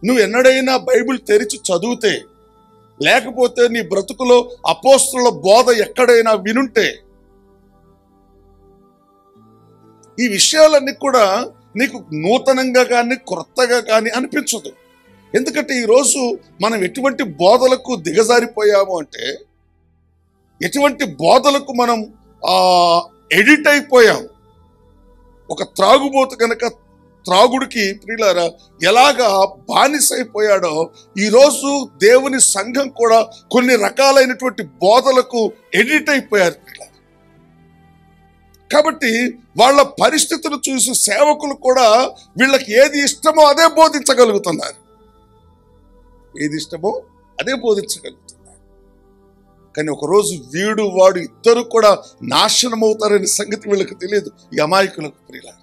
నువ్వు ఎన్నడైనా బైబిల్ తెరిచి చదివితే, లేకపోతే నీ బ్రతుకులో అపోస్తుల బోధ ఎక్కడైనా వినుంటే, ఈ విషయాలన్నీ కూడా నీకు నూతనంగా కానీ క్రొత్తగా కానీ అనిపించదు. ఎందుకంటే ఈరోజు మనం ఎటువంటి బోధలకు దిగజారిపోయాము అంటే, ఎటువంటి బోధలకు మనం ఎడిట్ అయిపోయాం. ఒక త్రాగుబోతు కనుక త్రాగుడికి ప్రియులారా ఎలాగా బానిసైపోయాడో, ఈరోజు దేవుని సంఘం కూడా కొన్ని రకాలైనటువంటి బోధలకు ఎడిట్ అయిపోయారు. కాబట్టి వాళ్ళ పరిస్థితులు చూసి సేవకులు కూడా వీళ్ళకి ఏది ఇష్టమో అదే బోధించగలుగుతున్నారు. ఏది ఇష్టమో అదే బోధించగలుగుతున్నారు. కానీ ఒకరోజు వీడు వాడు ఇద్దరు కూడా నాశనం అవుతారనే సంగతి వీళ్ళకి తెలియదు, ఈ అమాయకులకు ప్రియులారా.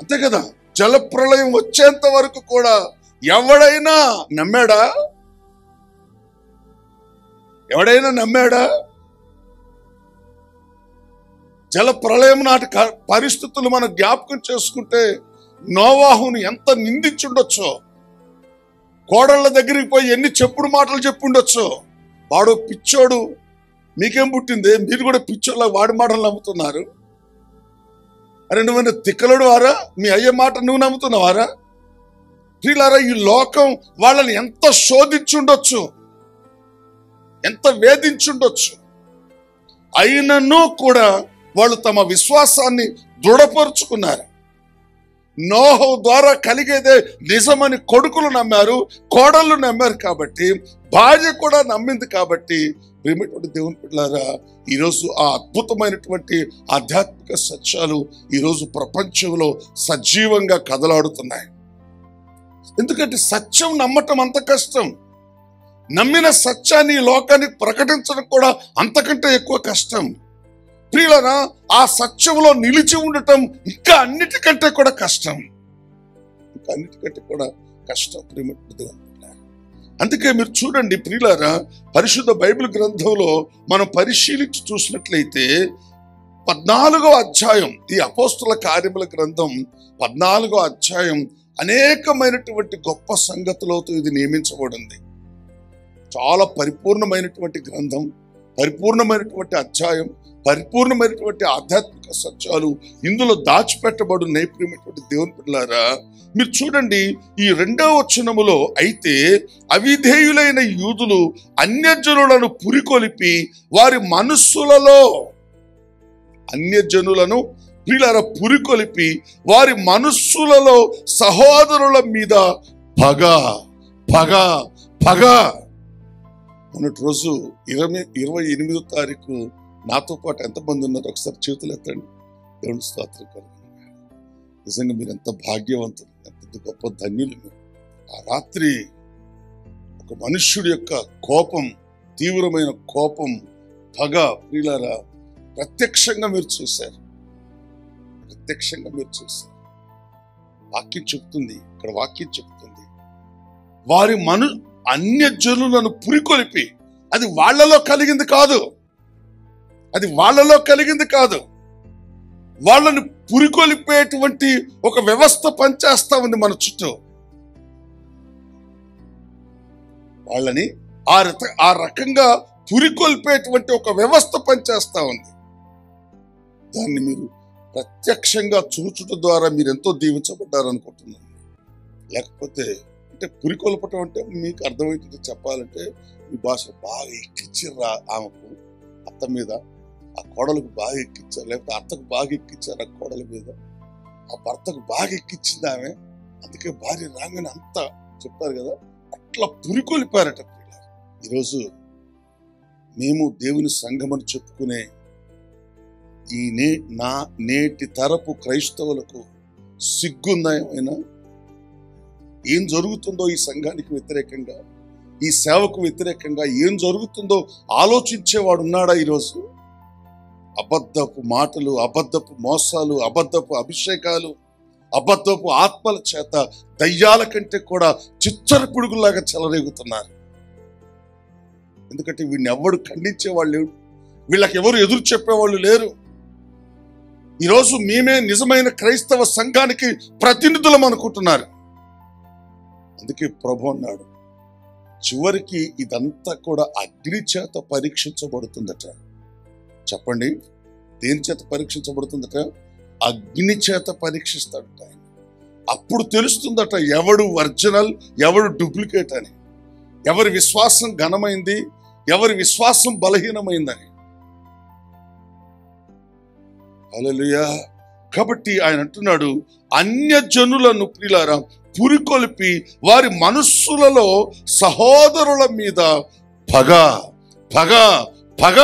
అంతే కదా, జలప్రళయం వచ్చేంత వరకు కూడా ఎవడైనా నమ్మాడా? ఎవడైనా నమ్మాడా? జలప్రళయం నాటి పరిస్థితులు మనం జ్ఞాపకం చేసుకుంటే నోవాహును ఎంత నిందించుండొచ్చో, కోడళ్ళ దగ్గరికి పోయి ఎన్ని చెప్పుడు మాటలు చెప్పుండొచ్చో. వాడు పిచ్చోడు, మీకేం పుట్టింది, మీరు కూడా పిచ్చోళ్ళ వాడి మాటలు నమ్ముతున్నారు. అరే నువ్వు తిక్కలుడు వారా, మీ అయ్యే మాట నువ్వు నమ్ముతున్నావారా? ప్రియులారా, ఈ లోకం వాళ్ళని ఎంత శోధించుండొచ్చు, ఎంత వేధించుండొచ్చు. అయినను కూడా వాళ్ళు తమ విశ్వాసాన్ని దృఢపరుచుకున్నారు. నోహు ద్వారా కలిగేదే నిజమని కొడుకులు నమ్మారు, కోడళ్ళు నమ్మారు. కాబట్టి భార్య కూడా నమ్మింది. కాబట్టి ప్రియమైనటువంటి దేవుని బిడ్డలారా, ఈరోజు ఆ అద్భుతమైనటువంటి ఆధ్యాత్మిక సత్యాలు ఈరోజు ప్రపంచంలో సజీవంగా కదలాడుతున్నాయి. ఎందుకంటే సత్యం నమ్మటం అంత కష్టం, నమ్మిన సత్యాన్ని ఈ లోకానికి ప్రకటించడం కూడా అంతకంటే ఎక్కువ కష్టం. ప్రియులారా, ఆ సత్యంలో నిలిచి ఉండటం ఇంకా అన్నిటికంటే కూడా కష్టం, ఇంకా అన్నిటికంటే కూడా కష్టం. ప్రియమైనటువంటి అందుకే మీరు చూడండి ప్రియులారా, పరిశుద్ధ బైబిల్ గ్రంథంలో మనం పరిశీలించి చూసినట్లయితే 14వ అధ్యాయం, ఈ అపోస్తుల కార్యముల గ్రంథం 14వ అధ్యాయం అనేకమైనటువంటి గొప్ప సంగతులతో ఇది నియమించబడింది. చాలా పరిపూర్ణమైనటువంటి గ్రంథం, పరిపూర్ణమైనటువంటి అధ్యాయం, పరిపూర్ణమైనటువంటి ఆధ్యాత్మిక సత్యాలు ఇందులో దాచిపెట్టబడు ప్రియమైనటువంటి దేవుని బిడ్డలారా. మీరు చూడండి ఈ 2వ వచనములో, అయితే అవిధేయులైన యూదులు అన్యజనులను పురికొలిపి వారి మనస్సులలో, అన్యజనులను ప్రియులారా పురికొలిపి వారి మనస్సులలో సహోదరుల మీద పగ పగ పగ. మొన్నటి రోజు 28వ తారీఖు నాతో పాటు ఎంతమంది ఉన్నారు ఒకసారి చేతులు ఎత్తండి. దేవుని స్తోత్రం కలుగును. నిజంగా మీరు ఎంత భాగ్యవంతులు, ఎంత గొప్ప ధన్యులు మీరు. ఆ రాత్రి ఒక మనుష్యుడి యొక్క కోపం, తీవ్రమైన కోపం, పగ ప్రియులారా ప్రత్యక్షంగా మీరు చూశారు, ప్రత్యక్షంగా మీరు చూశారు. వాక్యం చెప్తుంది, ఇక్కడ వాక్యం చెప్తుంది, వారి అన్యజనులను పురికొలిపి, అది వాళ్ళలో కలిగింది కాదు, అది వాళ్ళలో కలిగింది కాదు, వాళ్ళని పురికొలిపేటువంటి ఒక వ్యవస్థ పనిచేస్తా ఉంది మన చుట్టూ. వాళ్ళని ఆ రకంగా పురికొల్పేటువంటి ఒక వ్యవస్థ పనిచేస్తా ఉంది. దాన్ని మీరు ప్రత్యక్షంగా చూచుట ద్వారా మీరు ఎంతో దీవించబడ్డారు అనుకుంటున్నాను. లేకపోతే అంటే పురికొల్పటం అంటే మీకు అర్థమవుతుంది చెప్పాలంటే, ఈ భాష బాగా ఎక్కించారు ఆమెకు, అత్త మీద, ఆ కోడలకు బాగా ఎక్కించారు, లేకపోతే అత్తకు బాగా ఎక్కించారు ఆ కోడల మీద, ఆ భర్తకు బాగా ఎక్కించింది ఆమె. అందుకే భార్య రాగానే అంతా చెప్తారు కదా, అట్లా పురికొలిపారట. ఈరోజు మేము దేవుని సంఘం అని చెప్పుకునే ఈ నేటి తరపు క్రైస్తవులకు సిగ్గుందాయమైనా ఏం జరుగుతుందో ఈ సంఘానికి వ్యతిరేకంగా, ఈ సేవకు వ్యతిరేకంగా ఏం జరుగుతుందో ఆలోచించేవాడు ఉన్నాడా ఈరోజు? అబద్ధపు మాటలు, అబద్ధపు మోసాలు, అబద్ధపు అభిషేకాలు, అబద్ధపు ఆత్మల చేత దయ్యాల కంటే కూడా చిచ్చర పురుగులాగా చెలరేగుతున్నారు. ఎందుకంటే వీడిని ఎవడు ఖండించేవాళ్ళు లేడు, వీళ్ళకి ఎవరు ఎదురు చెప్పేవాళ్ళు లేరు. ఈరోజు మేమే నిజమైన క్రైస్తవ సంఘానికి ప్రతినిధులం అనుకుంటున్నారు. అందుకే ప్రభు అన్నాడు, చివరికి ఇదంతా కూడా అగ్ని చేత పరీక్షించబడుతుందట. చెప్పండి, దేని చేత పరీక్షించబడుతుందట? అగ్ని చేత పరీక్షిస్తాడట ఆయన. అప్పుడు తెలుస్తుందట ఎవడు ఒరిజినల్, ఎవడు డూప్లికేట్ అని, ఎవరి విశ్వాసం ఘనమైంది, ఎవరి విశ్వాసం బలహీనమైందని. హల్లెలూయా. కాబట్టి ఆయన అంటున్నాడు, అన్యజనులను ప్రియులారా పురికొల్పి వారి మనస్సులలో సహోదరుల మీద పగ పగ పగ